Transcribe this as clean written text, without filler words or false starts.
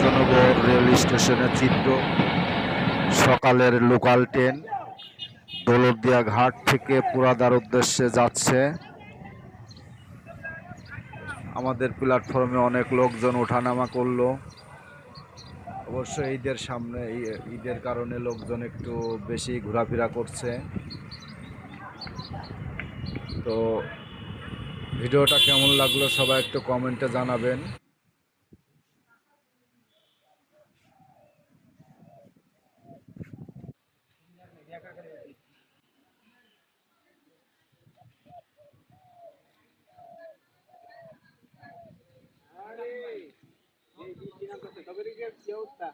Krishnanagar rail স্টেশনের চিত্র। সকালের লোকাল ট্রেন দৌলতদিয়া ঘাট থেকে পুরাদার উদ্দেশ্যে যাচ্ছে। আমাদের প্ল্যাটফর্মে অনেক লোকজন ওঠানামা করলো। অবশ্য ঈদের সামনে, ঈদের কারণে লোকজন একটু বেশি ঘোরাফেরা করছে। তো ভিডিওটা কেমন লাগলো সবাই একটু কমেন্টে জানাবেন। কি অবস্থা?